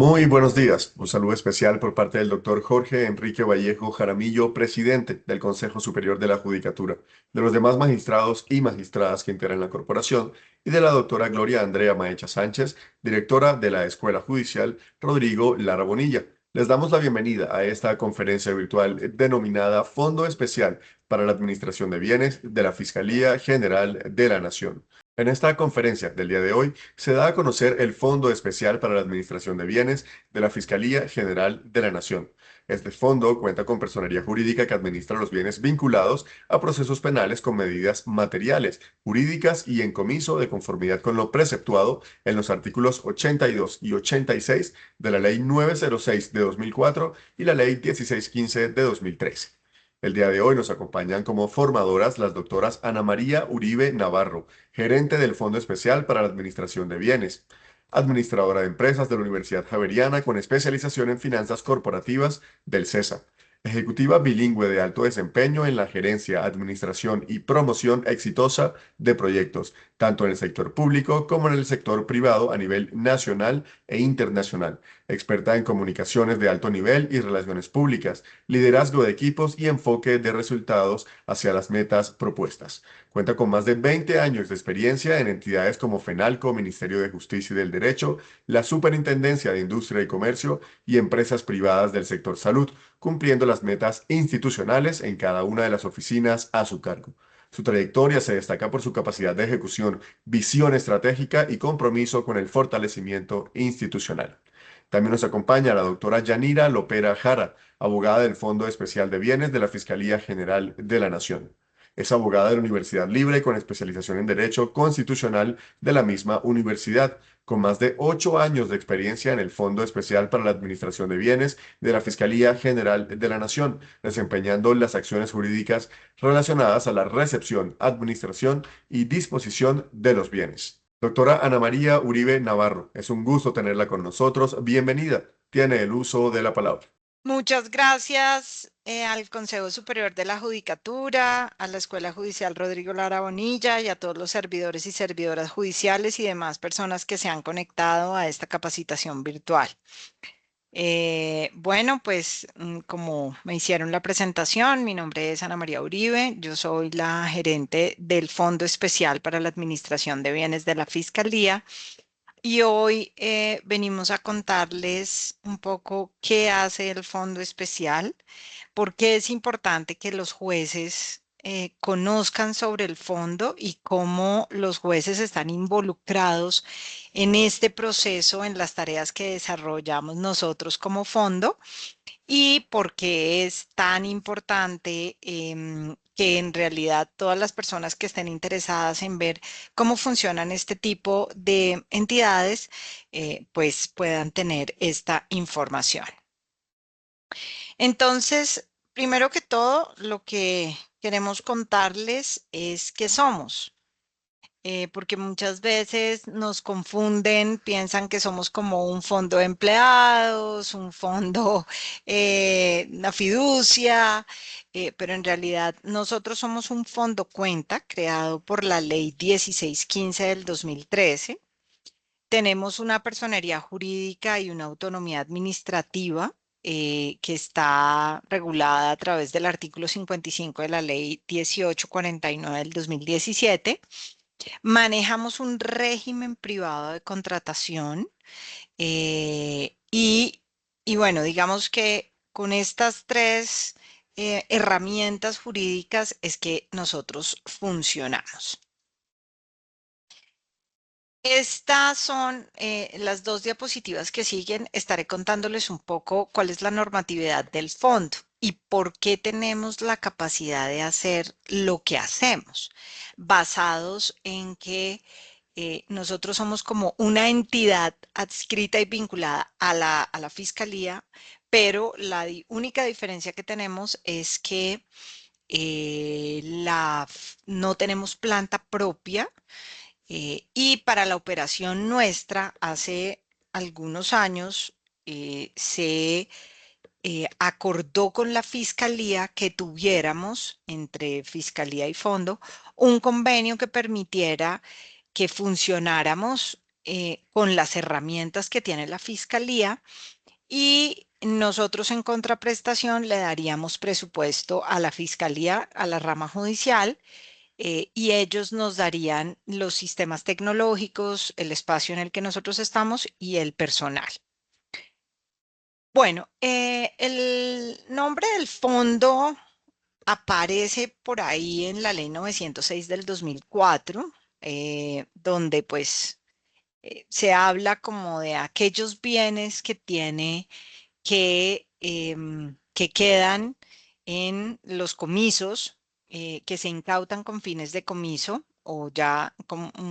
Muy buenos días. Un saludo especial por parte del doctor Jorge Enrique Vallejo Jaramillo, presidente del Consejo Superior de la Judicatura, de los demás magistrados y magistradas que integran la corporación, y de la doctora Gloria Andrea Maecha Sánchez, directora de la Escuela Judicial Rodrigo Lara Bonilla. Les damos la bienvenida a esta conferencia virtual denominada Fondo Especial para la Administración de Bienes de la Fiscalía General de la Nación. En esta conferencia del día de hoy se da a conocer el Fondo Especial para la Administración de Bienes de la Fiscalía General de la Nación. Este fondo cuenta con personería jurídica que administra los bienes vinculados a procesos penales con medidas materiales, jurídicas y en comiso de conformidad con lo preceptuado en los artículos 82 y 86 de la Ley 906 de 2004 y la Ley 1615 de 2013. El día de hoy nos acompañan como formadoras las doctoras Ana María Uribe Navarro, gerente del Fondo Especial para la Administración de Bienes, administradora de empresas de la Universidad Javeriana con especialización en finanzas corporativas del CESA, ejecutiva bilingüe de alto desempeño en la gerencia, administración y promoción exitosa de proyectos, tanto en el sector público como en el sector privado a nivel nacional e internacional, experta en comunicaciones de alto nivel y relaciones públicas, liderazgo de equipos y enfoque de resultados hacia las metas propuestas. Cuenta con más de 20 años de experiencia en entidades como FENALCO, Ministerio de Justicia y del Derecho, la Superintendencia de Industria y Comercio y empresas privadas del sector salud, cumpliendo las metas institucionales en cada una de las oficinas a su cargo. Su trayectoria se destaca por su capacidad de ejecución, visión estratégica y compromiso con el fortalecimiento institucional. También nos acompaña la doctora Yanira Lopera Jara, abogada del Fondo Especial de Bienes de la Fiscalía General de la Nación. Es abogada de la Universidad Libre con especialización en Derecho Constitucional de la misma universidad, con más de 8 años de experiencia en el Fondo Especial para la Administración de Bienes de la Fiscalía General de la Nación, desempeñando las acciones jurídicas relacionadas a la recepción, administración y disposición de los bienes. Doctora Ana María Uribe Navarro, es un gusto tenerla con nosotros. Bienvenida. Tiene el uso de la palabra. Muchas gracias al Consejo Superior de la Judicatura, a la Escuela Judicial Rodrigo Lara Bonilla y a todos los servidores y servidoras judiciales y demás personas que se han conectado a esta capacitación virtual. Bueno, pues como me hicieron la presentación, mi nombre es Ana María Uribe, yo soy la gerente del Fondo Especial para la Administración de Bienes de la Fiscalía. Y hoy venimos a contarles un poco qué hace el Fondo Especial, por qué es importante que los jueces conozcan sobre el fondo y cómo los jueces están involucrados en este proceso, en las tareas que desarrollamos nosotros como fondo y por qué es tan importante que en realidad todas las personas que estén interesadas en ver cómo funcionan este tipo de entidades, pues puedan tener esta información. Entonces, primero que todo, lo que queremos contarles es qué somos. Porque muchas veces nos confunden, piensan que somos como un fondo de empleados, un fondo, una fiducia, pero en realidad nosotros somos un fondo cuenta creado por la ley 1615 del 2013. Tenemos una personería jurídica y una autonomía administrativa. Que está regulada a través del artículo 55 de la ley 1849 del 2017. Manejamos un régimen privado de contratación y bueno, digamos que con estas tres herramientas jurídicas es que nosotros funcionamos. Estas son las dos diapositivas que siguen. Estaré contándoles un poco cuál es la normatividad del fondo y por qué tenemos la capacidad de hacer lo que hacemos, basados en que nosotros somos como una entidad adscrita y vinculada a la fiscalía, pero la única diferencia que tenemos es que no tenemos planta propia y para la operación nuestra, hace algunos años se acordó con la fiscalía que tuviéramos entre fiscalía y fondo un convenio que permitiera que funcionáramos con las herramientas que tiene la Fiscalía y nosotros en contraprestación le daríamos presupuesto a la Fiscalía, a la rama judicial, y ellos nos darían los sistemas tecnológicos, el espacio en el que nosotros estamos y el personal. Bueno, el nombre del fondo aparece por ahí en la ley 906 del 2004, donde pues se habla como de aquellos bienes que tiene que quedan en los comisos, que se incautan con fines de comiso o ya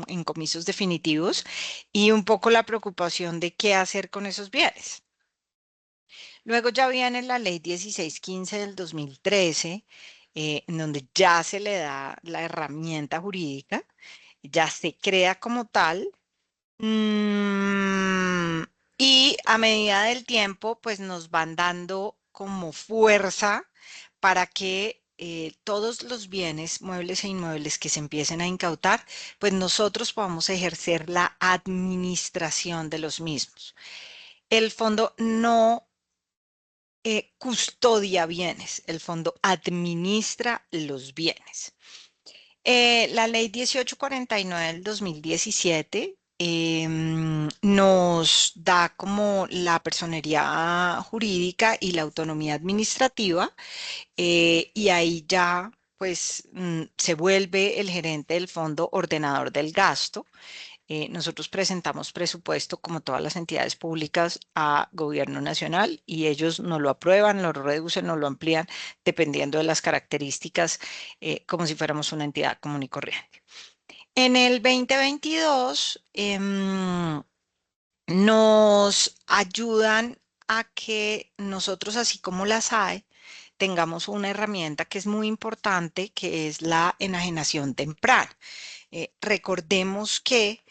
en comisos definitivos, y un poco la preocupación de qué hacer con esos bienes. Luego ya viene la ley 1615 del 2013, en donde ya se le da la herramienta jurídica, ya se crea como tal. Mm, y a medida del tiempo, pues nos van dando como fuerza para que todos los bienes, muebles e inmuebles que se empiecen a incautar, pues nosotros podamos ejercer la administración de los mismos. El fondo no custodia bienes, el fondo administra los bienes. La ley 1849 del 2017 nos da como la personería jurídica y la autonomía administrativa, y ahí ya pues se vuelve el gerente del fondo ordenador del gasto. Nosotros presentamos presupuesto como todas las entidades públicas a gobierno nacional y ellos nos lo aprueban, lo reducen, nos lo amplían dependiendo de las características, como si fuéramos una entidad común y corriente. En el 2022 nos ayudan a que nosotros, así como la SAE, tengamos una herramienta que es muy importante, que es la enajenación temprana. Recordemos que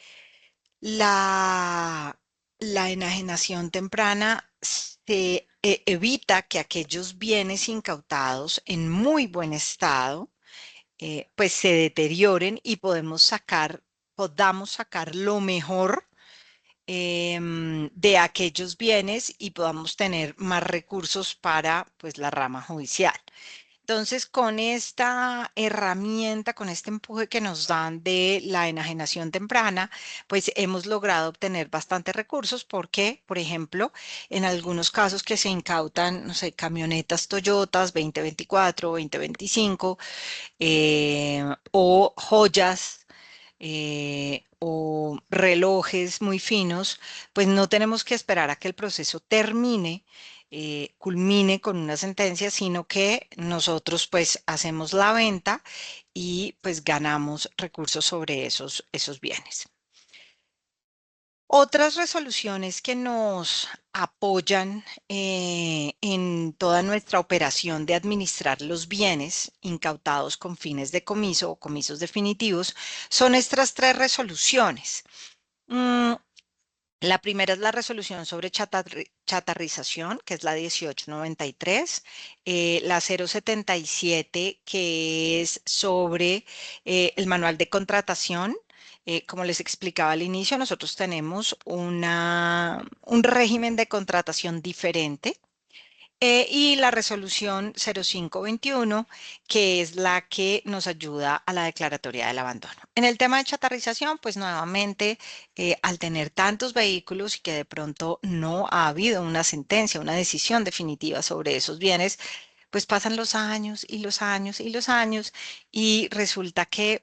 la, la enajenación temprana se evita que aquellos bienes incautados en muy buen estado pues se deterioren y podamos sacar lo mejor de aquellos bienes y podamos tener más recursos para pues la rama judicial. Entonces, con esta herramienta, con este empuje que nos dan de la enajenación temprana, pues hemos logrado obtener bastantes recursos porque, por ejemplo, en algunos casos que se incautan, no sé, camionetas Toyotas 2024, 2025, o joyas, o relojes muy finos, pues no tenemos que esperar a que el proceso termine, culmine con una sentencia, sino que nosotros pues hacemos la venta y pues ganamos recursos sobre esos bienes. Otras resoluciones que nos apoyan en toda nuestra operación de administrar los bienes incautados con fines de comiso o comisos definitivos son estas tres resoluciones. Mm, la primera es la resolución sobre chatarrización, que es la 1893, la 077, que es sobre el manual de contratación. Como les explicaba al inicio, nosotros tenemos un régimen de contratación diferente, y la resolución 0521, que es la que nos ayuda a la declaratoria del abandono. En el tema de chatarrización, pues nuevamente, al tener tantos vehículos y que de pronto no ha habido una sentencia, una decisión definitiva sobre esos bienes, pues pasan los años y los años y los años y resulta que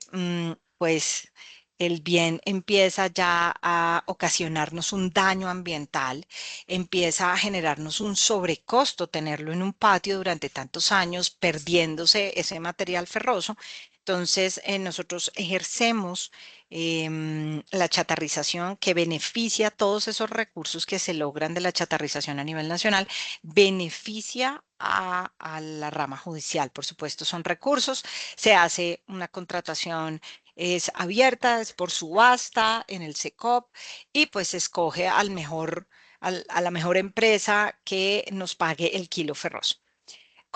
pues el bien empieza ya a ocasionarnos un daño ambiental, empieza a generarnos un sobrecosto tenerlo en un patio durante tantos años, perdiéndose ese material ferroso. Entonces, nosotros ejercemos la chatarrización que beneficia todos esos recursos que se logran de la chatarrización a nivel nacional, beneficia a la rama judicial. Por supuesto, son recursos, se hace una contratación, es abierta, es por subasta en el SECOP y pues se escoge al mejor, a la mejor empresa que nos pague el kilo ferroso.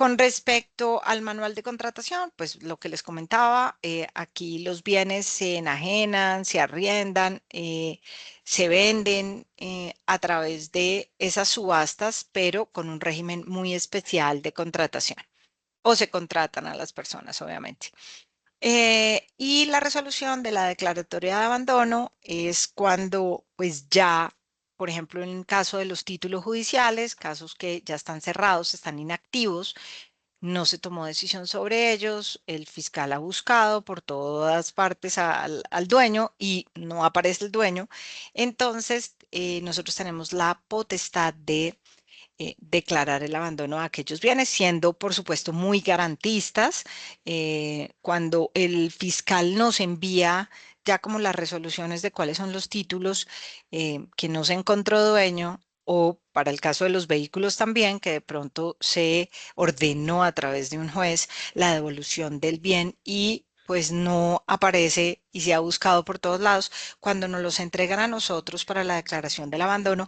Con respecto al manual de contratación, pues lo que les comentaba, aquí los bienes se enajenan, se arriendan, se venden a través de esas subastas, pero con un régimen muy especial de contratación. O se contratan a las personas, obviamente. Y la resolución de la declaratoria de abandono es cuando, pues ya, por ejemplo, en el caso de los títulos judiciales, casos que ya están cerrados, están inactivos, no se tomó decisión sobre ellos, el fiscal ha buscado por todas partes al dueño y no aparece el dueño. Entonces, nosotros tenemos la potestad de declarar el abandono de aquellos bienes, siendo, por supuesto, muy garantistas. Cuando el fiscal nos envía ya como las resoluciones de cuáles son los títulos que no se encontró dueño, o para el caso de los vehículos también, que de pronto se ordenó a través de un juez la devolución del bien y pues no aparece y se ha buscado por todos lados, cuando nos los entregan a nosotros para la declaración del abandono,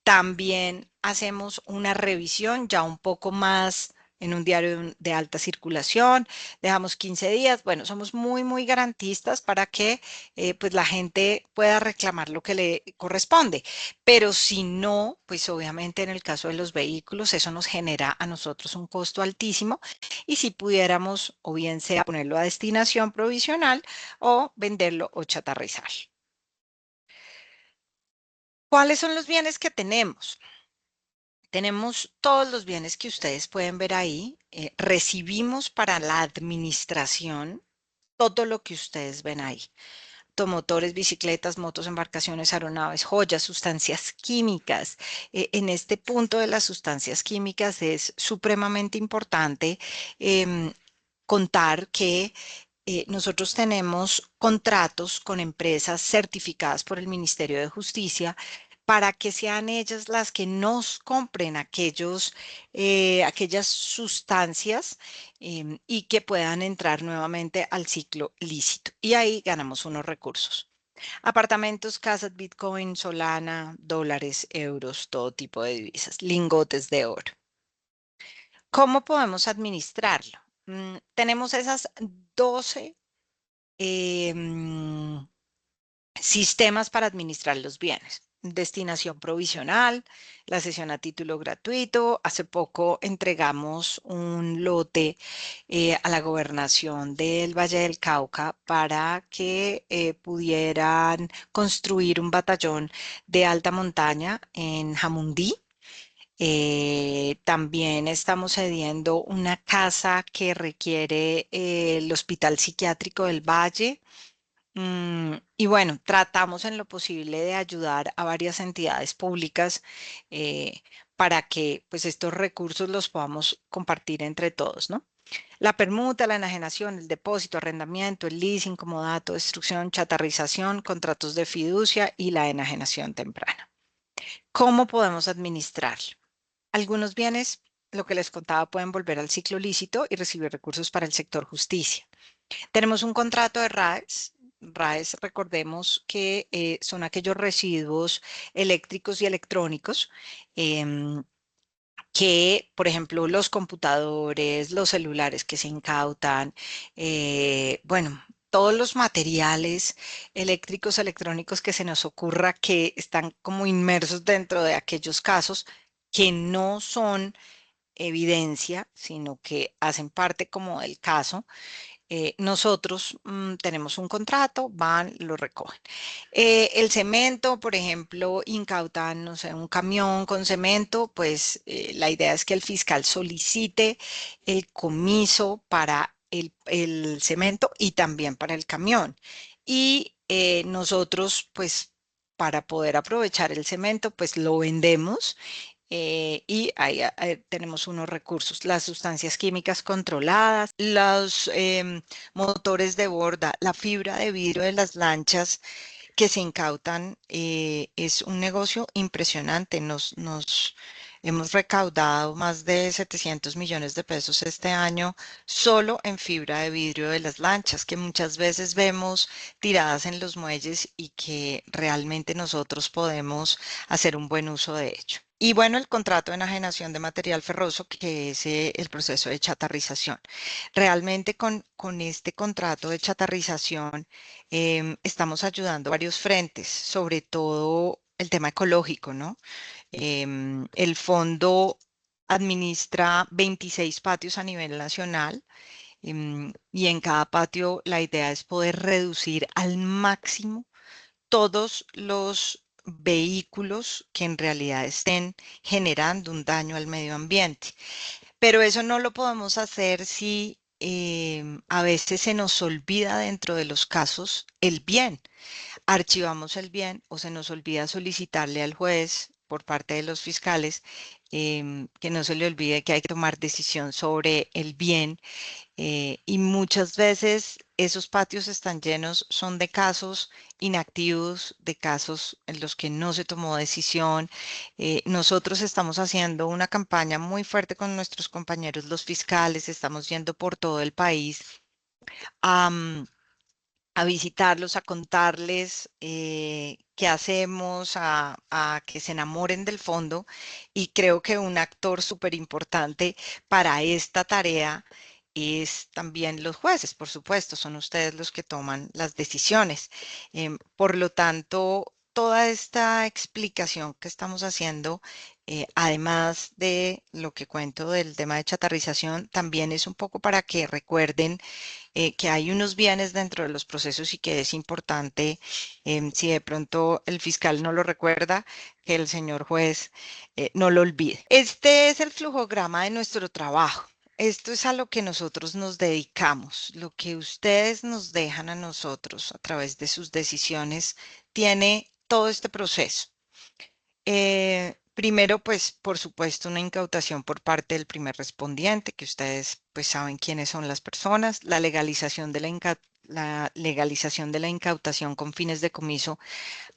también hacemos una revisión ya un poco más en un diario de alta circulación, dejamos 15 días. Bueno, somos muy, muy garantistas para que pues la gente pueda reclamar lo que le corresponde. Pero si no, pues obviamente en el caso de los vehículos, eso nos genera a nosotros un costo altísimo. Y si pudiéramos, o bien sea ponerlo a destinación provisional o venderlo o chatarrizar. ¿Cuáles son los bienes que tenemos? Tenemos todos los bienes que ustedes pueden ver ahí. Recibimos para la administración todo lo que ustedes ven ahí. Automotores, bicicletas, motos, embarcaciones, aeronaves, joyas, sustancias químicas. En este punto de las sustancias químicas es supremamente importante contar que nosotros tenemos contratos con empresas certificadas por el Ministerio de Justicia para que sean ellas las que nos compren aquellas sustancias y que puedan entrar nuevamente al ciclo lícito. Y ahí ganamos unos recursos. Apartamentos, casas, Bitcoin, Solana, dólares, euros, todo tipo de divisas, lingotes de oro. ¿Cómo podemos administrarlo? Tenemos esas 12 em, sistemas para administrar los bienes. Destinación provisional, la cesión a título gratuito. Hace poco entregamos un lote a la gobernación del Valle del Cauca para que pudieran construir un batallón de alta montaña en Jamundí. También estamos cediendo una casa que requiere el Hospital Psiquiátrico del Valle. Y bueno, tratamos en lo posible de ayudar a varias entidades públicas para que pues estos recursos los podamos compartir entre todos, ¿no? La permuta, la enajenación, el depósito, arrendamiento, el leasing, comodato, destrucción, chatarrización, contratos de fiducia y la enajenación temprana. ¿Cómo podemos administrarlo? Algunos bienes, lo que les contaba, pueden volver al ciclo lícito y recibir recursos para el sector justicia. Tenemos un contrato de RAES. RAES, recordemos que son aquellos residuos eléctricos y electrónicos em, que, por ejemplo, los computadores, los celulares que se incautan, bueno, todos los materiales eléctricos, electrónicos que se nos ocurra que están como inmersos dentro de aquellos casos que no son evidencia, sino que hacen parte como del caso. Nosotros tenemos un contrato, van, lo recogen. El cemento, por ejemplo, incautan, no sé, un camión con cemento, pues la idea es que el fiscal solicite el comiso para el cemento y también para el camión. Y nosotros, pues, para poder aprovechar el cemento, pues lo vendemos y ahí tenemos unos recursos, las sustancias químicas controladas, los motores de borda, la fibra de vidrio de las lanchas que se incautan, es un negocio impresionante. Hemos recaudado más de 700 millones de pesos este año solo en fibra de vidrio de las lanchas, que muchas veces vemos tiradas en los muelles y que realmente nosotros podemos hacer un buen uso de ello. Y bueno, el contrato de enajenación de material ferroso, que es el proceso de chatarrización. Realmente con este contrato de chatarrización estamos ayudando a varios frentes, sobre todo el tema ecológico, ¿no? El fondo administra 26 patios a nivel nacional, y en cada patio la idea es poder reducir al máximo todos los vehículos que en realidad estén generando un daño al medio ambiente. Pero eso no lo podemos hacer si a veces se nos olvida dentro de los casos el bien. Archivamos el bien o se nos olvida solicitarle al juez por parte de los fiscales, que no se le olvide que hay que tomar decisión sobre el bien, y muchas veces esos patios están llenos, son de casos inactivos, de casos en los que no se tomó decisión. Nosotros estamos haciendo una campaña muy fuerte con nuestros compañeros, los fiscales, estamos yendo por todo el país a, a visitarlos, a contarles qué hacemos, a que se enamoren del fondo. Y creo que un actor súper importante para esta tarea es también los jueces, por supuesto, son ustedes los que toman las decisiones. Por lo tanto, toda esta explicación que estamos haciendo, además de lo que cuento del tema de chatarrización, también es un poco para que recuerden que hay unos bienes dentro de los procesos y que es importante, si de pronto el fiscal no lo recuerda, que el señor juez no lo olvide. Este es el flujograma de nuestro trabajo. Esto es a lo que nosotros nos dedicamos. Lo que ustedes nos dejan a nosotros a través de sus decisiones tiene todo este proceso. Primero, pues, por supuesto, una incautación por parte del primer respondiente, que ustedes pues saben quiénes son las personas, la legalización de la legalización de la incautación con fines de comiso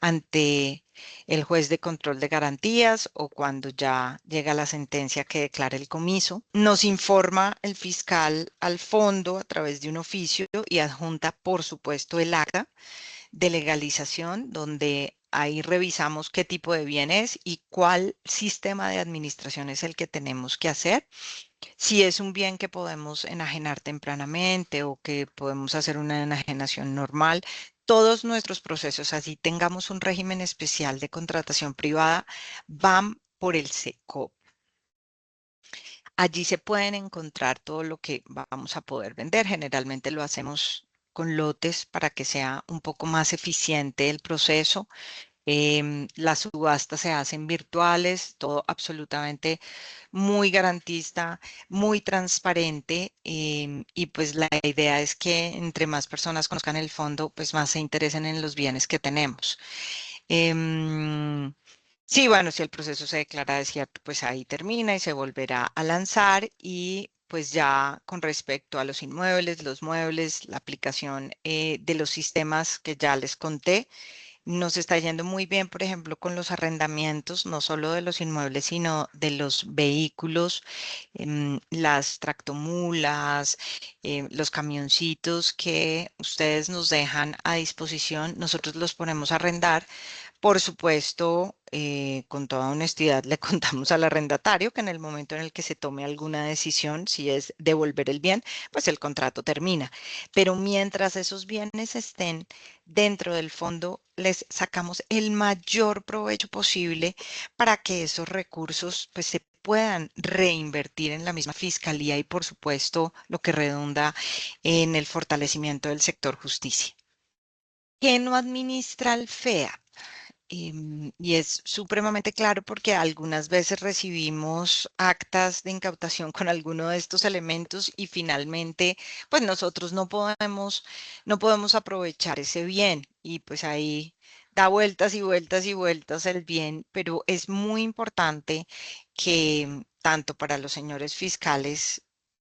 ante el juez de control de garantías o cuando ya llega la sentencia que declara el comiso. Nos informa el fiscal al fondo a través de un oficio y adjunta, por supuesto, el acta de legalización, donde ahí revisamos qué tipo de bien es y cuál sistema de administración es el que tenemos que hacer. Si es un bien que podemos enajenar tempranamente o que podemos hacer una enajenación normal, todos nuestros procesos, así tengamos un régimen especial de contratación privada, van por el SECOP. Allí se pueden encontrar todo lo que vamos a poder vender. Generalmente lo hacemos con lotes para que sea un poco más eficiente el proceso. Las subastas se hacen virtuales, todo absolutamente muy garantista, muy transparente, y pues la idea es que entre más personas conozcan el fondo, pues más se interesen en los bienes que tenemos. Em, Sí, bueno, si el proceso se declara desierto, pues ahí termina y se volverá a lanzar. Y pues ya con respecto a los inmuebles, los muebles, la aplicación de los sistemas que ya les conté, nos está yendo muy bien, por ejemplo, con los arrendamientos, no solo de los inmuebles, sino de los vehículos, las tractomulas, los camioncitos que ustedes nos dejan a disposición. Nosotros los ponemos a arrendar. Por supuesto, con toda honestidad, le contamos al arrendatario que en el momento en el que se tome alguna decisión, si es devolver el bien, pues el contrato termina. Pero mientras esos bienes estén dentro del fondo, les sacamos el mayor provecho posible para que esos recursos pues se puedan reinvertir en la misma fiscalía y por supuesto lo que redunda en el fortalecimiento del sector justicia. ¿Quién no administra el FEA? Y es supremamente claro porque algunas veces recibimos actas de incautación con alguno de estos elementos y finalmente, pues nosotros no podemos aprovechar ese bien y pues ahí da vueltas y vueltas y vueltas el bien, pero es muy importante que tanto para los señores fiscales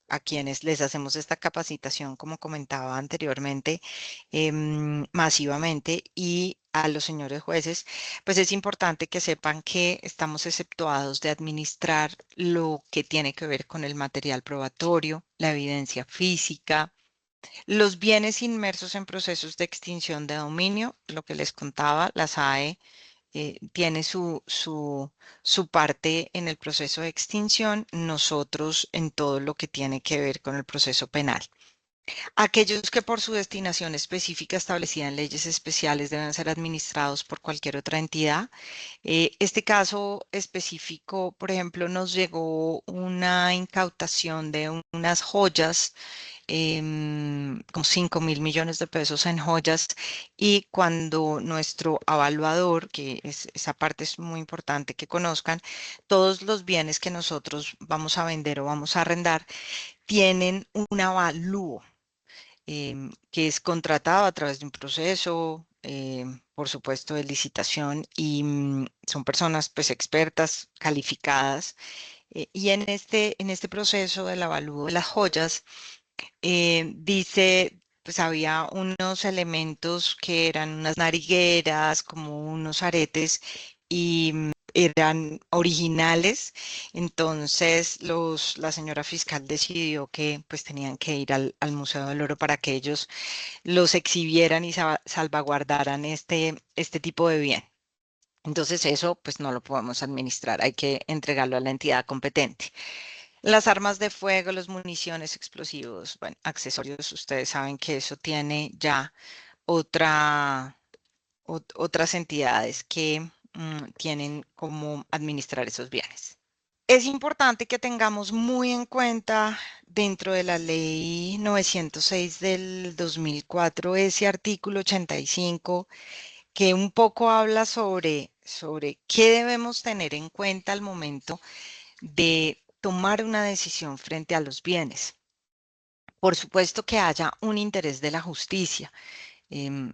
a quienes les hacemos esta capacitación, como comentaba anteriormente, masivamente, y a los señores jueces, pues es importante que sepan que estamos exceptuados de administrar lo que tiene que ver con el material probatorio, la evidencia física, los bienes inmersos en procesos de extinción de dominio, lo que les contaba, la SAE tiene su parte en el proceso de extinción, nosotros en todo lo que tiene que ver con el proceso penal. Aquellos que por su destinación específica establecida en leyes especiales deben ser administrados por cualquier otra entidad. Este caso específico, por ejemplo, nos llegó una incautación de unas joyas, con 5.000 millones de pesos en joyas, y cuando nuestro evaluador, esa parte es muy importante que conozcan, todos los bienes que nosotros vamos a vender o vamos a arrendar tienen un avalúo que es contratado a través de un proceso, por supuesto, de licitación, y son personas pues expertas, calificadas. Y en este proceso del avalúo de las joyas, dice, pues había unos elementos que eran unas narigueras, como unos aretes, y eran originales. Entonces la señora fiscal decidió que pues tenían que ir al Museo del Oro para que ellos los exhibieran y salvaguardaran este tipo de bien. Entonces eso pues no lo podemos administrar, hay que entregarlo a la entidad competente. Las armas de fuego, las municiones, explosivos, bueno, accesorios, ustedes saben que eso tiene ya otra, otras entidades que tienen cómo administrar esos bienes. Es importante que tengamos muy en cuenta dentro de la ley 906 del 2004 ese artículo 85 que un poco habla sobre qué debemos tener en cuenta al momento de tomar una decisión frente a los bienes. Por supuesto que haya un interés de la justicia. Em,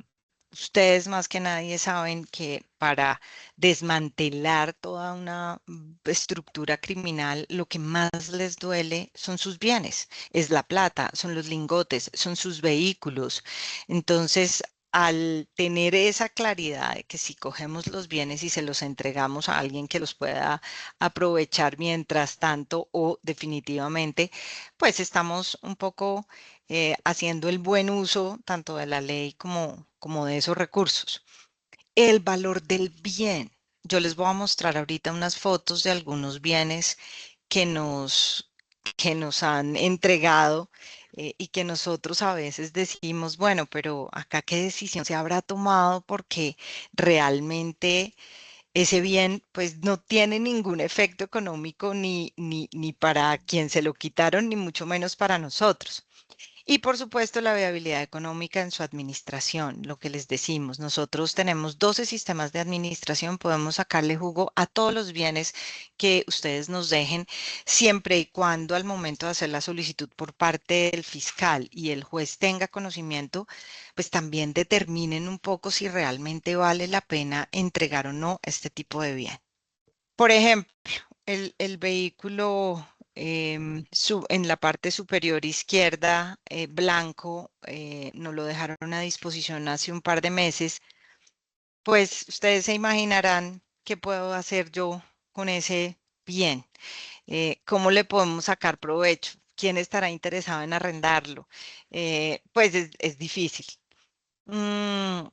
Ustedes más que nadie saben que para desmantelar toda una estructura criminal, lo que más les duele son sus bienes, es la plata, son los lingotes, son sus vehículos. Entonces, al tener esa claridad de que si cogemos los bienes y se los entregamos a alguien que los pueda aprovechar mientras tanto o definitivamente, pues estamos un poco haciendo el buen uso tanto de la ley como de esos recursos. El valor del bien. Yo les voy a mostrar ahorita unas fotos de algunos bienes que que nos han entregado, y que nosotros a veces decimos, bueno, pero acá qué decisión se habrá tomado porque realmente ese bien pues no tiene ningún efecto económico ni para quien se lo quitaron, ni mucho menos para nosotros. Y por supuesto, la viabilidad económica en su administración, lo que les decimos. Nosotros tenemos 12 sistemas de administración, podemos sacarle jugo a todos los bienes que ustedes nos dejen, siempre y cuando al momento de hacer la solicitud por parte del fiscal y el juez tenga conocimiento, pues también determinen un poco si realmente vale la pena entregar o no este tipo de bien. Por ejemplo, el vehículo, en la parte superior izquierda, blanco, nos lo dejaron a disposición hace un par de meses. Pues ustedes se imaginarán qué puedo hacer yo con ese bien. ¿Cómo le podemos sacar provecho? ¿Quién estará interesado en arrendarlo? Pues es difícil. Mm,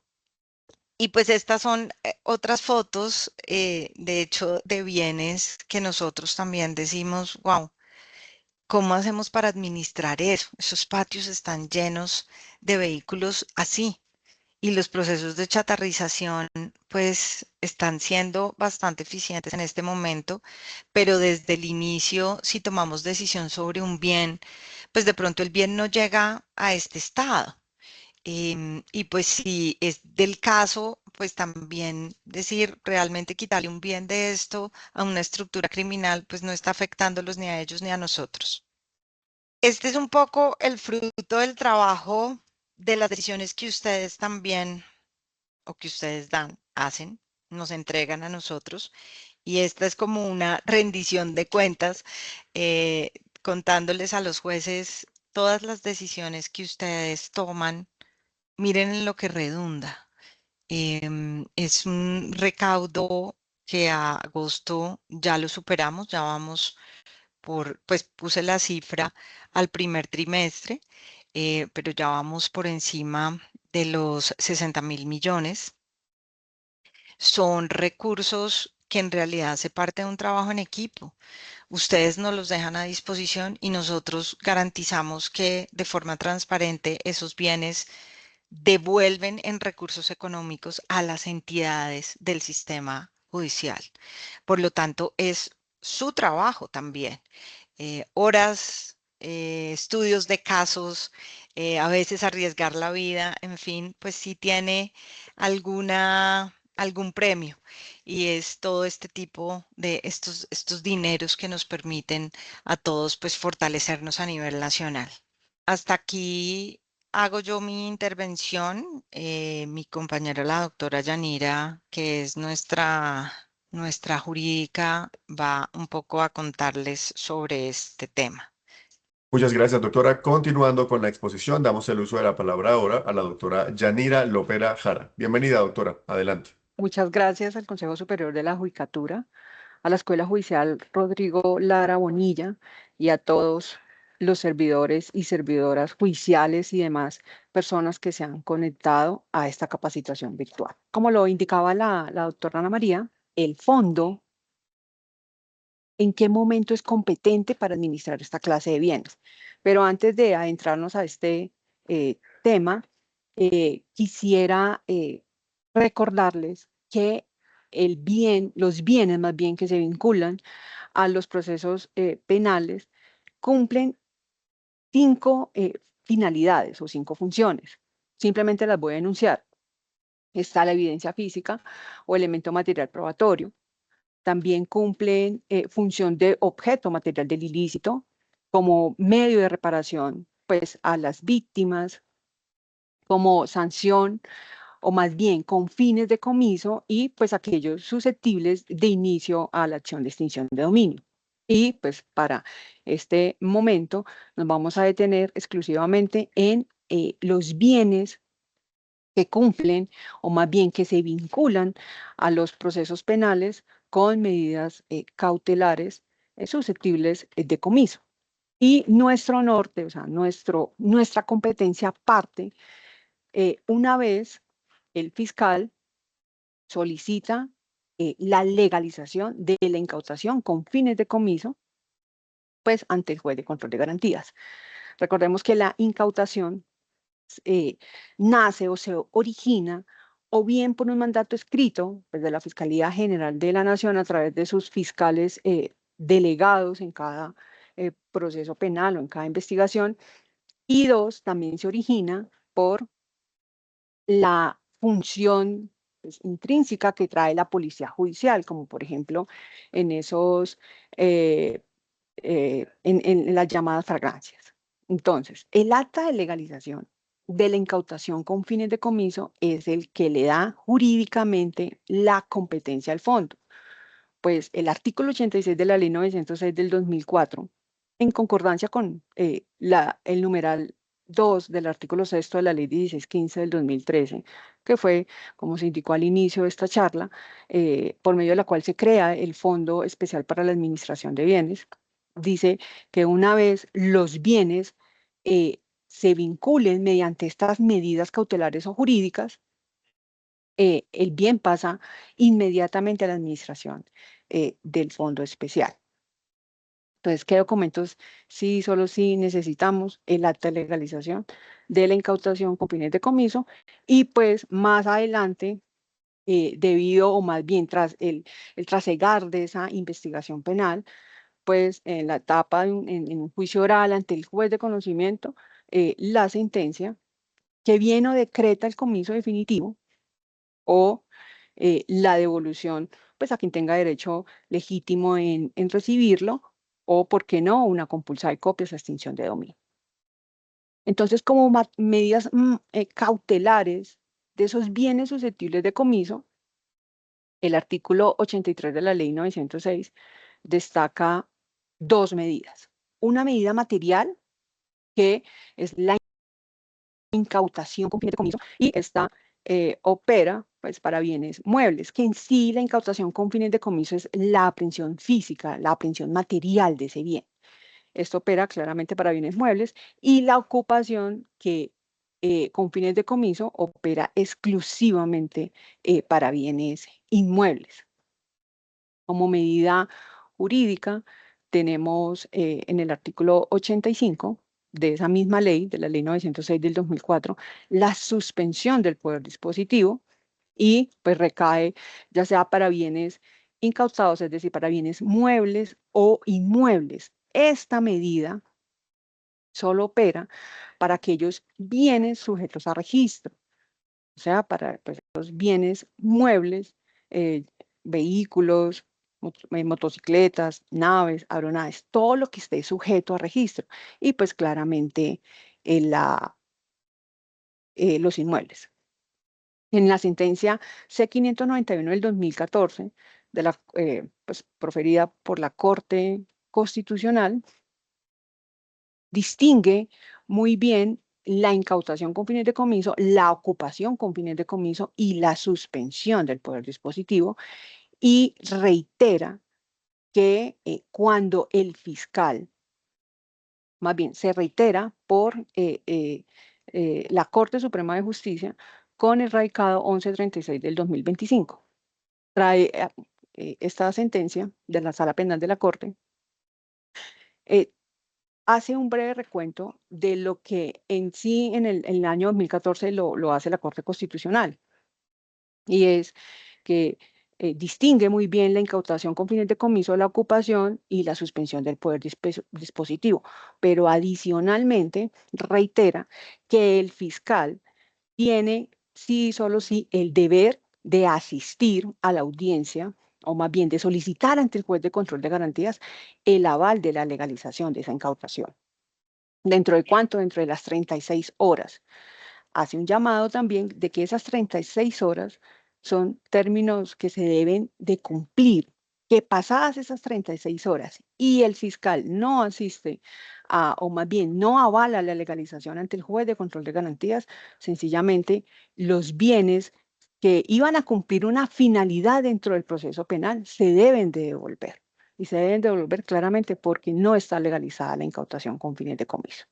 y pues estas son otras fotos, de hecho, de bienes que nosotros también decimos, wow, ¿cómo hacemos para administrar eso? Esos patios están llenos de vehículos así, y los procesos de chatarrización pues están siendo bastante eficientes en este momento, pero desde el inicio, si tomamos decisión sobre un bien, pues de pronto el bien no llega a este estado. Y pues si es del caso, pues también decir, realmente quitarle un bien de esto a una estructura criminal, pues no está afectándolos ni a ellos ni a nosotros. Este es un poco el fruto del trabajo de las decisiones que ustedes también o que ustedes hacen, nos entregan a nosotros. Y esta es como una rendición de cuentas, eh, contándoles a los jueces todas las decisiones que ustedes toman. Miren en lo que redunda. Es un recaudo que a agosto ya lo superamos, ya vamos pues puse la cifra al primer trimestre, pero ya vamos por encima de los 60.000 millones. Son recursos que en realidad hace parte de un trabajo en equipo. Ustedes nos los dejan a disposición y nosotros garantizamos que de forma transparente esos bienes devuelven en recursos económicos a las entidades del sistema judicial. Por lo tanto, es su trabajo también. Horas, estudios de casos, a veces arriesgar la vida, en fin, pues sí tiene algún premio. Y es todo este tipo de estos dineros que nos permiten a todos pues fortalecernos a nivel nacional. Hasta aquí hago yo mi intervención. Mi compañera, la doctora Yanira, que es nuestra jurídica, va un poco a contarles sobre este tema. Muchas gracias, doctora. Continuando con la exposición, damos el uso de la palabra ahora a la doctora Yanira Lopera Jara. Bienvenida, doctora. Adelante. Muchas gracias al Consejo Superior de la Judicatura, a la Escuela Judicial Rodrigo Lara Bonilla y a todos los servidores y servidoras judiciales y demás personas que se han conectado a esta capacitación virtual. Como lo indicaba la doctora Ana María, el fondo, ¿en qué momento es competente para administrar esta clase de bienes? Pero antes de adentrarnos a este tema, quisiera recordarles que los bienes más bien que se vinculan a los procesos penales cumplen 5 finalidades o 5 funciones. Simplemente las voy a enunciar. Está la evidencia física o elemento material probatorio. También cumplen función de objeto material del ilícito como medio de reparación pues, a las víctimas, como sanción o más bien con fines de comiso y pues aquellos susceptibles de inicio a la acción de extinción de dominio. Y pues para este momento nos vamos a detener exclusivamente en los bienes que cumplen o más bien que se vinculan a los procesos penales con medidas cautelares susceptibles de comiso. Y nuestro norte, o sea, nuestra competencia parte una vez el fiscal solicita la legalización de la incautación con fines de comiso, pues ante el juez de control de garantías. Recordemos que la incautación eh, nace o se origina o bien por un mandato escrito pues, de la Fiscalía General de la Nación a través de sus fiscales delegados en cada proceso penal o en cada investigación, y dos, también se origina por la función pues, intrínseca que trae la policía judicial, como por ejemplo en esos, en las llamadas fragancias. Entonces, el acta de legalización de la incautación con fines de comiso es el que le da jurídicamente la competencia al fondo. Pues el artículo 86 de la ley 906 del 2004, en concordancia con el numeral 2 del artículo 6 de la ley 1615 del 2013, que fue, como se indicó al inicio de esta charla, por medio de la cual se crea el Fondo Especial para la Administración de Bienes, dice que una vez los bienes se vinculen mediante estas medidas cautelares o jurídicas, el bien pasa inmediatamente a la administración del fondo especial. Entonces, ¿qué documentos sí, solo sí necesitamos? El acta de legalización de la incautación con fines de comiso y pues más adelante, debido o más bien tras el trasegar de esa investigación penal, pues en la etapa en un juicio oral ante el juez de conocimiento, la sentencia que viene o decreta el comiso definitivo o la devolución, pues a quien tenga derecho legítimo en recibirlo, o, ¿por qué no?, una compulsa de copias a extinción de dominio. Entonces, como medidas cautelares de esos bienes susceptibles de comiso, el artículo 83 de la ley 906 destaca dos medidas. Una medida material, que es la incautación con fines de comiso, y esta opera pues, para bienes muebles, que en sí la incautación con fines de comiso es la aprehensión física, la aprehensión material de ese bien. Esto opera claramente para bienes muebles y la ocupación que con fines de comiso opera exclusivamente para bienes inmuebles. Como medida jurídica, tenemos en el artículo 85 de esa misma ley, de la ley 906 del 2004, la suspensión del poder dispositivo y pues recae ya sea para bienes incautados, es decir, para bienes muebles o inmuebles. Esta medida solo opera para aquellos bienes sujetos a registro, o sea, para pues, los bienes muebles, eh, vehículos, motocicletas, naves, aeronaves, todo lo que esté sujeto a registro y pues claramente los inmuebles. En la sentencia C-591 del 2014, pues, proferida por la Corte Constitucional, distingue muy bien la incautación con fines de comiso, la ocupación con fines de comiso y la suspensión del poder dispositivo y reitera que cuando el fiscal, más bien se reitera por la Corte Suprema de Justicia con el radicado 1136 del 2025. Trae esta sentencia de la Sala Penal de la Corte, hace un breve recuento de lo que en sí en el año 2014 lo hace la Corte Constitucional. Y es que distingue muy bien la incautación con fines de comiso, la ocupación y la suspensión del poder dispositivo. Pero adicionalmente reitera que el fiscal tiene, sí, solo sí, el deber de asistir a la audiencia, o más bien de solicitar ante el juez de control de garantías el aval de la legalización de esa incautación. ¿Dentro de cuánto? Dentro de las 36 horas. Hace un llamado también de que esas 36 horas son términos que se deben de cumplir, que pasadas esas 36 horas y el fiscal no asiste o más bien no avala la legalización ante el juez de control de garantías, sencillamente los bienes que iban a cumplir una finalidad dentro del proceso penal se deben de devolver. Y se deben devolver claramente porque no está legalizada la incautación con fines de comiso.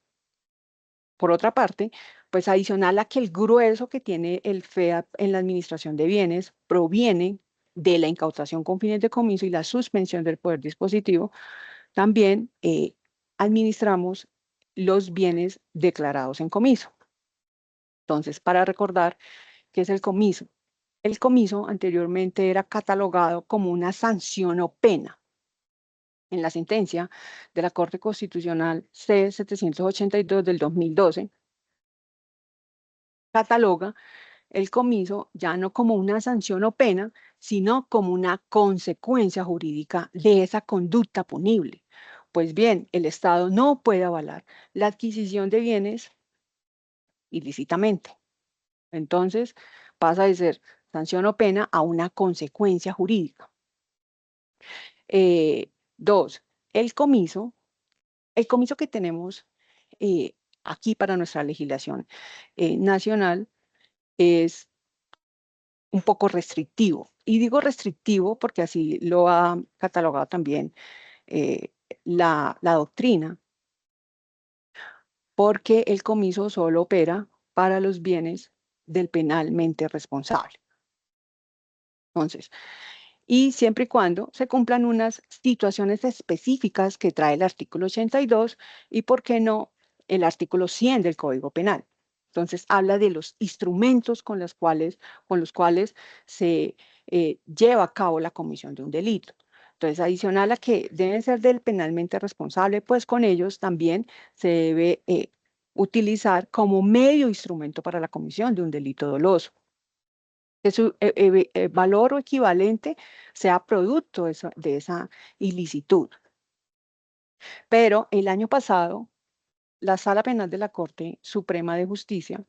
Por otra parte, pues adicional a que el grueso que tiene el FEAP en la administración de bienes proviene de la incautación con fines de comiso y la suspensión del poder dispositivo, también administramos los bienes declarados en comiso. Entonces, para recordar qué es el comiso. El comiso anteriormente era catalogado como una sanción o pena. En la sentencia de la Corte Constitucional C-782 del 2012, cataloga el comiso ya no como una sanción o pena, sino como una consecuencia jurídica de esa conducta punible. Pues bien, el Estado no puede avalar la adquisición de bienes ilícitamente. Entonces, pasa de ser sanción o pena a una consecuencia jurídica. Dos, el comiso que tenemos aquí para nuestra legislación nacional es un poco restrictivo. Y digo restrictivo porque así lo ha catalogado también la doctrina, porque el comiso solo opera para los bienes del penalmente responsable. Entonces, y siempre y cuando se cumplan unas situaciones específicas que trae el artículo 82 y, ¿por qué no?, el artículo 100 del Código Penal. Entonces, habla de los instrumentos con los cuales se lleva a cabo la comisión de un delito. Entonces, adicional a que deben ser del penalmente responsable, pues con ellos también se debe utilizar como medio instrumento para la comisión de un delito doloso, que su valor o equivalente sea producto de esa ilicitud. Pero el año pasado, la Sala Penal de la Corte Suprema de Justicia,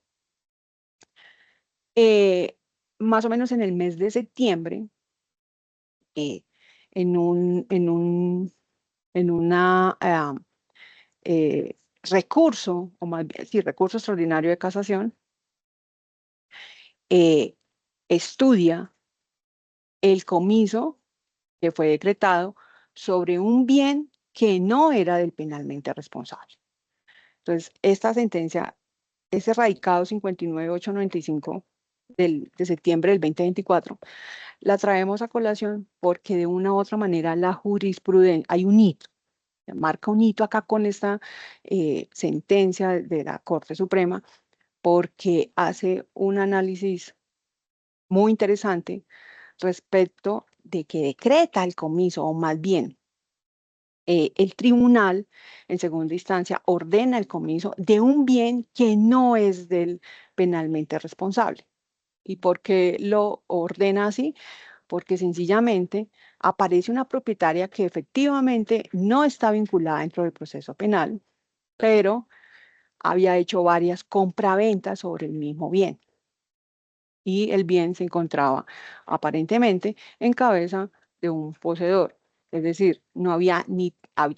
más o menos en el mes de septiembre, en una recurso, o más bien, sí, recurso extraordinario de casación, estudia el comiso que fue decretado sobre un bien que no era del penalmente responsable. Entonces, esta sentencia, ese radicado 59895 de septiembre del 2024, la traemos a colación porque de una u otra manera la jurisprudencia, hay un hito, marca un hito acá con esta sentencia de la Corte Suprema, porque hace un análisis muy interesante respecto de que decreta el comiso, o más bien, el tribunal en segunda instancia ordena el comiso de un bien que no es del penalmente responsable. ¿Y por qué lo ordena así? Porque sencillamente aparece una propietaria que efectivamente no está vinculada dentro del proceso penal, pero había hecho varias compraventas sobre el mismo bien. Y el bien se encontraba aparentemente en cabeza de un poseedor. Es decir, no había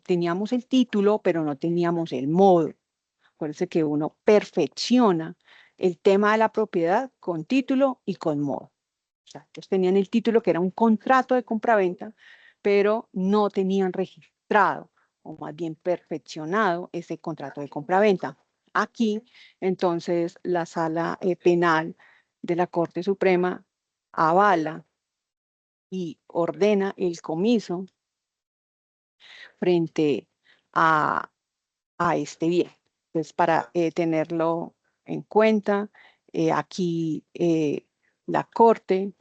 teníamos el título, pero no teníamos el modo. Acuérdense que uno perfecciona el tema de la propiedad con título y con modo. O sea, ellos tenían el título que era un contrato de compraventa, pero no tenían registrado, o más bien perfeccionado, ese contrato de compraventa. Aquí, entonces, la sala penal de la Corte Suprema avala y ordena el comiso frente a, este bien. Entonces, para tenerlo en cuenta, aquí la Corte,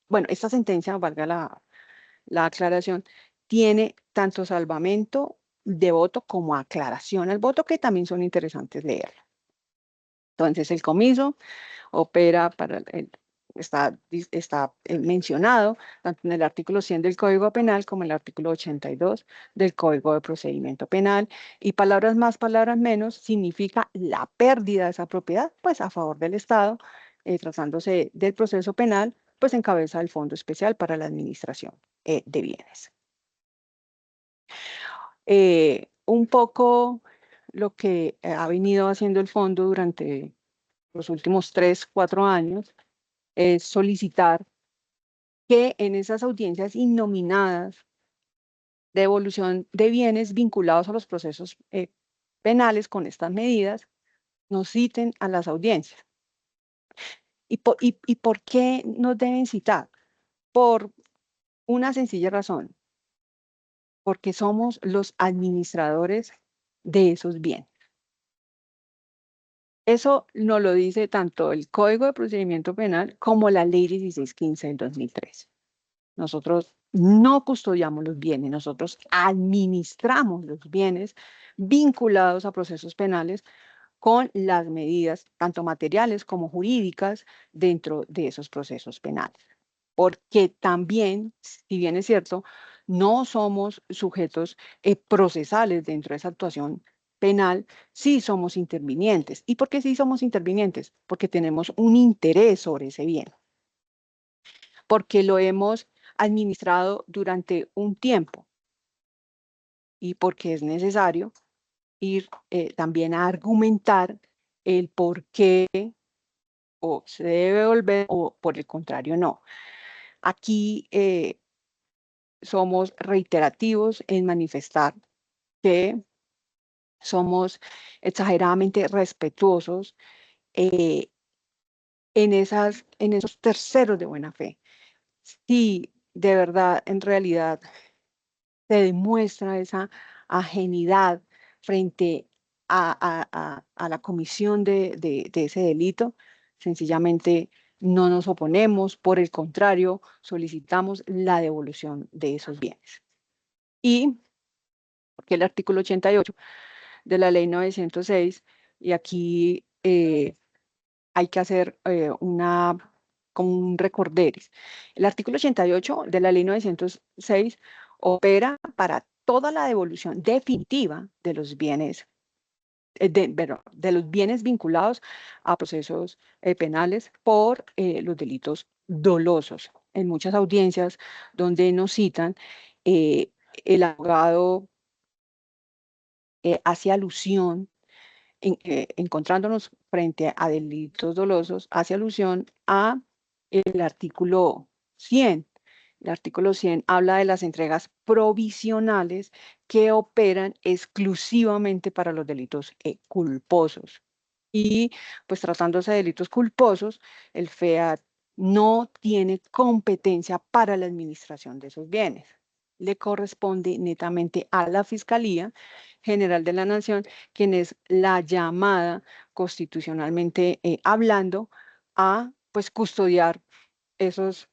bueno, esta sentencia, valga la aclaración, tiene tanto salvamento de voto como aclaración al voto, que también son interesantes leer. Entonces, el comiso opera está mencionado tanto en el artículo 100 del Código Penal como en el artículo 82 del Código de Procedimiento Penal, y palabras más, palabras menos, significa la pérdida de esa propiedad, pues a favor del Estado, tratándose del proceso penal, pues encabeza el Fondo Especial para la Administración de Bienes. Un poco lo que ha venido haciendo el fondo durante los últimos 3, 4 años es solicitar que en esas audiencias innominadas de devolución de bienes vinculados a los procesos penales con estas medidas, nos citen a las audiencias. ¿Y por qué nos deben citar? Por una sencilla razón, porque somos los administradores de esos bienes. Eso nos lo dice tanto el Código de Procedimiento Penal como la Ley 1615 del 2013. Nosotros no custodiamos los bienes, nosotros administramos los bienes vinculados a procesos penales con las medidas, tanto materiales como jurídicas, dentro de esos procesos penales. Porque también, si bien es cierto, no somos sujetos procesales dentro de esa actuación penal, sí somos intervinientes. ¿Y por qué sí somos intervinientes? Porque tenemos un interés sobre ese bien. Porque lo hemos administrado durante un tiempo y porque es necesario ir también a argumentar el por qué o se debe volver o por el contrario no. Aquí somos reiterativos en manifestar que somos exageradamente respetuosos en esos terceros de buena fe. Si de verdad, en realidad, se demuestra esa ajenidad frente a la comisión de ese delito, sencillamente no nos oponemos, por el contrario, solicitamos la devolución de esos bienes. Y porque el artículo 88 de la ley 906, y aquí hay que hacer como un recorderis. El artículo 88 de la ley 906 opera para toda la devolución definitiva de los bienes, de los bienes vinculados a procesos penales por los delitos dolosos. En muchas audiencias donde nos citan, el abogado hace alusión encontrándonos frente a delitos dolosos, hace alusión a el artículo 100. El artículo 100 habla de las entregas provisionales que operan exclusivamente para los delitos culposos. Y pues tratándose de delitos culposos, el FEAD no tiene competencia para la administración de esos bienes. Le corresponde netamente a la Fiscalía General de la Nación, quien es la llamada constitucionalmente hablando a pues custodiar esos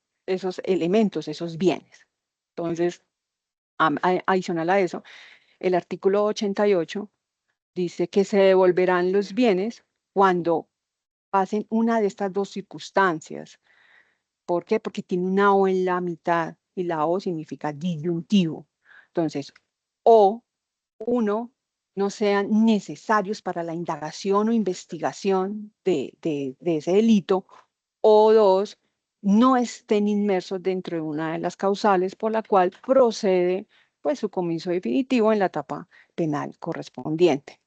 elementos, esos bienes. Entonces, adicional a eso, el artículo 88 dice que se devolverán los bienes cuando pasen una de estas dos circunstancias. ¿Por qué? Porque tiene una O en la mitad y la O significa disyuntivo. Entonces, o uno, no sean necesarios para la indagación o investigación de ese delito, o dos, no estén inmersos dentro de una de las causales por la cual procede pues, su comiso definitivo en la etapa penal correspondiente.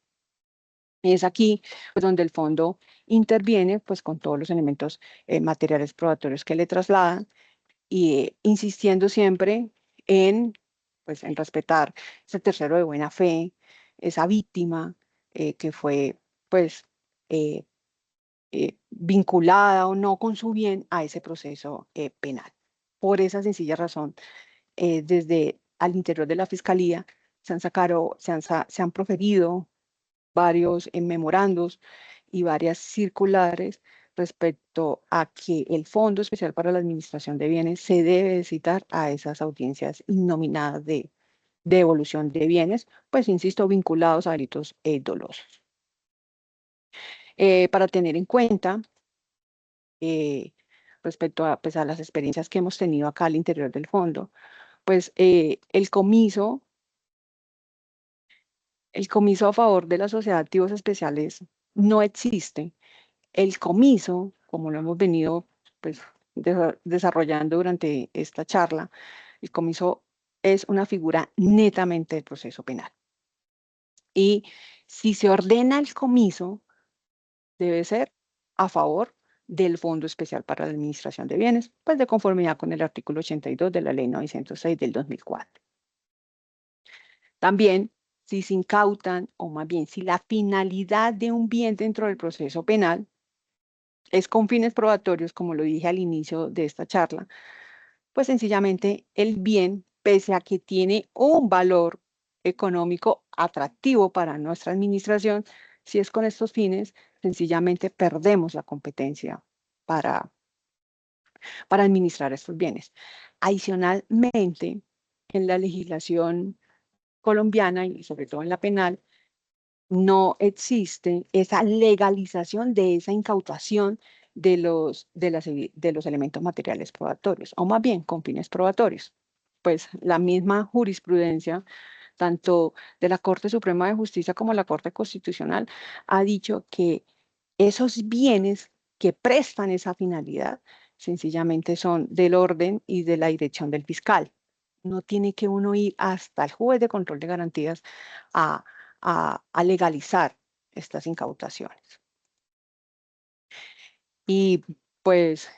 Es aquí pues, donde el fondo interviene pues, con todos los elementos materiales probatorios que le trasladan y insistiendo siempre en, pues, en respetar ese tercero de buena fe, esa víctima que fue pues, vinculada o no con su bien a ese proceso penal. Por esa sencilla razón, desde al interior de la Fiscalía se han proferido varios memorandos y varias circulares respecto a que el Fondo Especial para la Administración de Bienes se debe citar a esas audiencias innominadas de devolución de bienes, pues insisto, vinculados a delitos dolosos. Para tener en cuenta, respecto a, pues, a las experiencias que hemos tenido acá al interior del fondo, pues el comiso a favor de la sociedad de activos especiales no existe. El comiso, como lo hemos venido pues, desarrollando durante esta charla, el comiso es una figura netamente del proceso penal. Y si se ordena el comiso, debe ser a favor del Fondo Especial para la Administración de Bienes, pues de conformidad con el artículo 82 de la Ley 906 del 2004. También, si se incautan, o más bien, si la finalidad de un bien dentro del proceso penal es con fines probatorios, como lo dije al inicio de esta charla, pues sencillamente el bien, pese a que tiene un valor económico atractivo para nuestra administración, si es con estos fines, sencillamente perdemos la competencia para administrar estos bienes. Adicionalmente, en la legislación colombiana y sobre todo en la penal, no existe esa legalización de esa incautación de los elementos materiales probatorios, o más bien con fines probatorios. Pues la misma jurisprudencia, tanto de la Corte Suprema de Justicia como la Corte Constitucional, ha dicho que esos bienes que prestan esa finalidad sencillamente son del orden y de la dirección del fiscal. No tiene que uno ir hasta el juez de control de garantías a legalizar estas incautaciones. Y pues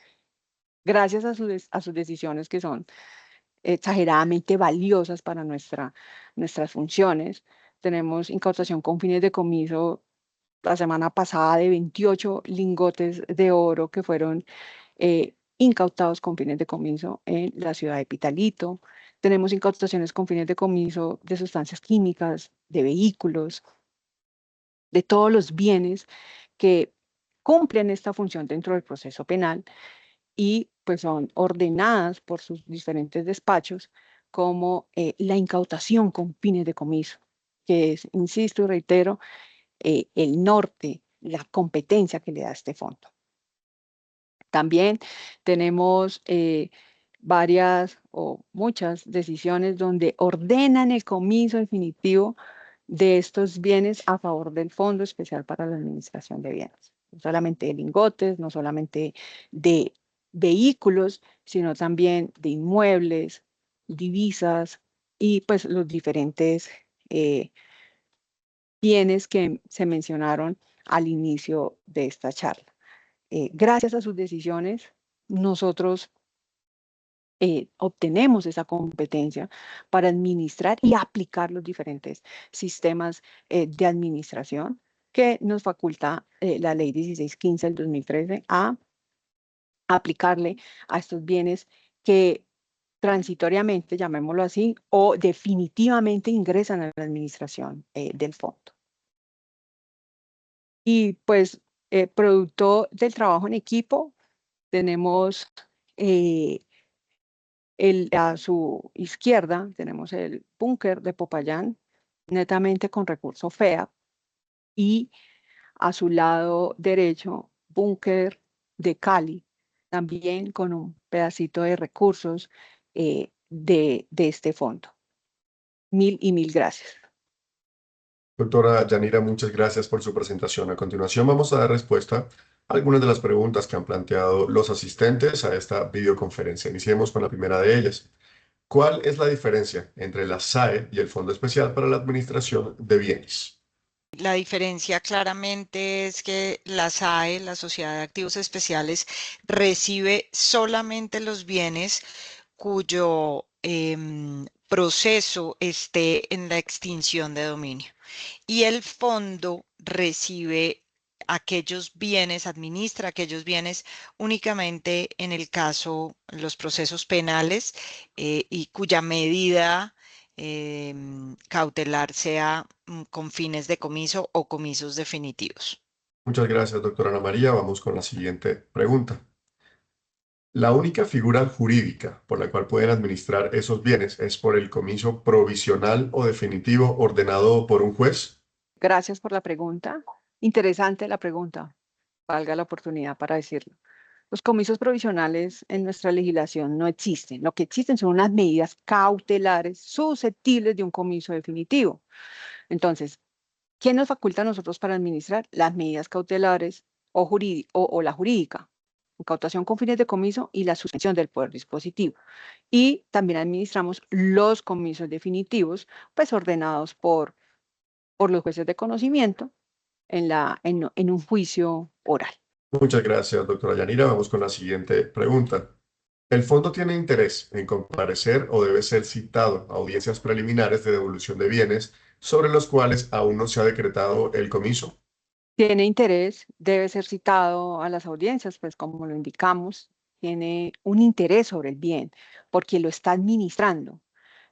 gracias a sus decisiones que son exageradamente valiosas para nuestras funciones, tenemos incautación con fines de comiso la semana pasada de 28 lingotes de oro que fueron incautados con fines de comiso en la ciudad de Pitalito. Tenemos incautaciones con fines de comiso de sustancias químicas, de vehículos, de todos los bienes que cumplen esta función dentro del proceso penal y pues son ordenadas por sus diferentes despachos como la incautación con fines de comiso, que es, insisto y reitero, el norte, la competencia que le da este fondo. También tenemos varias o muchas decisiones donde ordenan el comiso definitivo de estos bienes a favor del Fondo Especial para la Administración de Bienes. No solamente de lingotes, no solamente de vehículos, sino también de inmuebles, divisas y pues los diferentes bienes que se mencionaron al inicio de esta charla. Gracias a sus decisiones, nosotros obtenemos esa competencia para administrar y aplicar los diferentes sistemas de administración que nos faculta la Ley 1615 del 2013 a aplicarle a estos bienes que transitoriamente, llamémoslo así, o definitivamente ingresan a la administración del fondo. Y pues, producto del trabajo en equipo, tenemos a su izquierda, tenemos el búnker de Popayán, netamente con recurso FEAP, y a su lado derecho, búnker de Cali, también con un pedacito de recursos de este fondo. Mil y mil gracias. Doctora Yanira, muchas gracias por su presentación. A continuación vamos a dar respuesta a algunas de las preguntas que han planteado los asistentes a esta videoconferencia. Iniciemos con la primera de ellas. ¿Cuál es la diferencia entre la SAE y el Fondo Especial para la Administración de Bienes? La diferencia claramente es que la SAE, la Sociedad de Activos Especiales, recibe solamente los bienes cuyo proceso esté en la extinción de dominio. Y el fondo recibe aquellos bienes, administra aquellos bienes únicamente en el caso, los procesos penales y cuya medida cautelar sea con fines de comiso o comisos definitivos. Muchas gracias, doctora Ana María. Vamos con la siguiente pregunta. La única figura jurídica por la cual pueden administrar esos bienes es por el comiso provisional o definitivo ordenado por un juez. Gracias por la pregunta. Interesante la pregunta, valga la oportunidad para decirlo. Los comisos provisionales en nuestra legislación no existen. Lo que existen son unas medidas cautelares susceptibles de un comiso definitivo. Entonces, ¿quién nos faculta a nosotros para administrar las medidas cautelares o la jurídica? Incautación con fines de comiso y la suspensión del poder dispositivo. Y también administramos los comisos definitivos, pues ordenados por los jueces de conocimiento en un juicio oral. Muchas gracias, doctora Yanira. Vamos con la siguiente pregunta. ¿El fondo tiene interés en comparecer o debe ser citado a audiencias preliminares de devolución de bienes sobre los cuales aún no se ha decretado el comiso? Tiene interés, debe ser citado a las audiencias, pues como lo indicamos, tiene un interés sobre el bien, porque lo está administrando.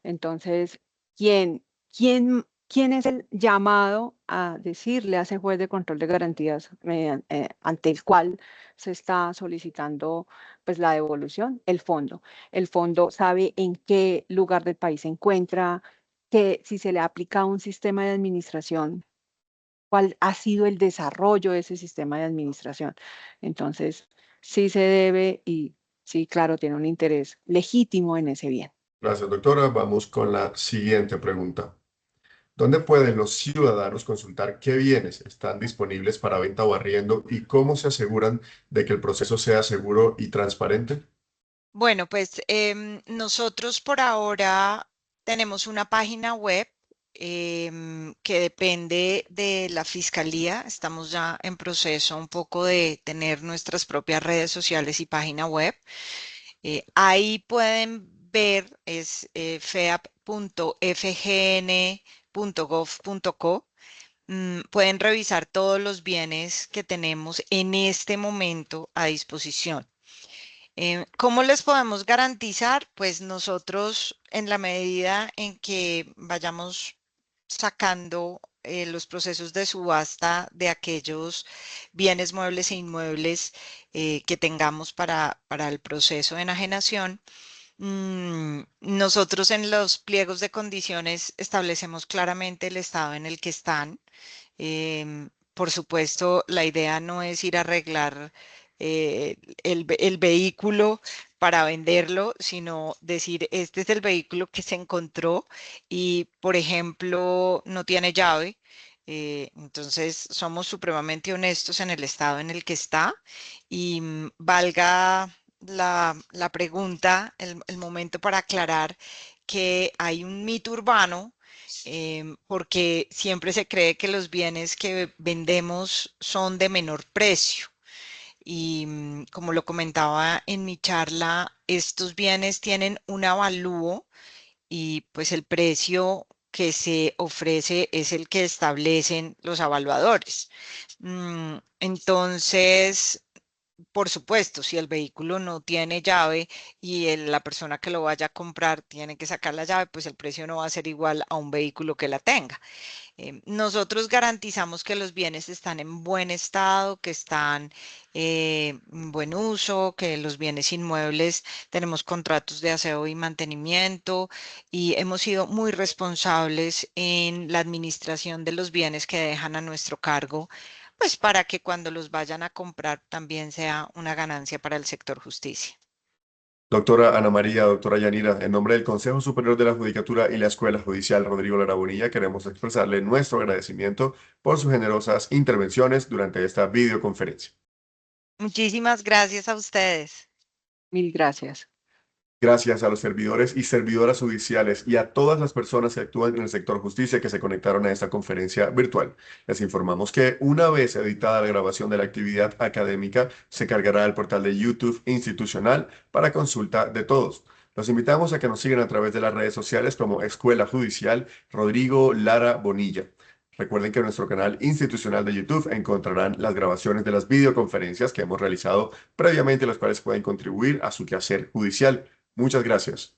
Entonces, ¿quién es el llamado a decirle a ese juez de control de garantías ante el cual se está solicitando pues, la devolución? El fondo. El fondo sabe en qué lugar del país se encuentra, que si se le ha aplicado un sistema de administración, cuál ha sido el desarrollo de ese sistema de administración. Entonces, sí se debe y sí, claro, tiene un interés legítimo en ese bien. Gracias, doctora. Vamos con la siguiente pregunta. ¿Dónde pueden los ciudadanos consultar qué bienes están disponibles para venta o arriendo y cómo se aseguran de que el proceso sea seguro y transparente? Bueno, pues nosotros por ahora tenemos una página web que depende de la fiscalía. Estamos ya en proceso un poco de tener nuestras propias redes sociales y página web. Ahí pueden ver, es feap.fgn.gov.co. Pueden revisar todos los bienes que tenemos en este momento a disposición. ¿Cómo les podemos garantizar? Pues nosotros, en la medida en que vayamos sacando los procesos de subasta de aquellos bienes muebles e inmuebles que tengamos para el proceso de enajenación, nosotros en los pliegos de condiciones establecemos claramente el estado en el que están. Por supuesto, la idea no es ir a arreglar el vehículo para venderlo, sino decir, este es el vehículo que se encontró y, por ejemplo, no tiene llave. Entonces, somos supremamente honestos en el estado en el que está y valga la pregunta, el momento para aclarar que hay un mito urbano porque siempre se cree que los bienes que vendemos son de menor precio. Y como lo comentaba en mi charla, estos bienes tienen un avalúo y pues el precio que se ofrece es el que establecen los evaluadores. Entonces, por supuesto, si el vehículo no tiene llave y la persona que lo vaya a comprar tiene que sacar la llave, pues el precio no va a ser igual a un vehículo que la tenga. Nosotros garantizamos que los bienes están en buen estado, que están en buen uso, que los bienes inmuebles tenemos contratos de aseo y mantenimiento y hemos sido muy responsables en la administración de los bienes que dejan a nuestro cargo, pues para que cuando los vayan a comprar también sea una ganancia para el sector justicia. Doctora Ana María, doctora Yanira, en nombre del Consejo Superior de la Judicatura y la Escuela Judicial Rodrigo Lara Bonilla, queremos expresarle nuestro agradecimiento por sus generosas intervenciones durante esta videoconferencia. Muchísimas gracias a ustedes. Mil gracias. Gracias a los servidores y servidoras judiciales y a todas las personas que actúan en el sector justicia que se conectaron a esta conferencia virtual. Les informamos que una vez editada la grabación de la actividad académica, se cargará al portal de YouTube institucional para consulta de todos. Los invitamos a que nos sigan a través de las redes sociales como Escuela Judicial Rodrigo Lara Bonilla. Recuerden que en nuestro canal institucional de YouTube encontrarán las grabaciones de las videoconferencias que hemos realizado previamente, las cuales pueden contribuir a su quehacer judicial. Muchas gracias.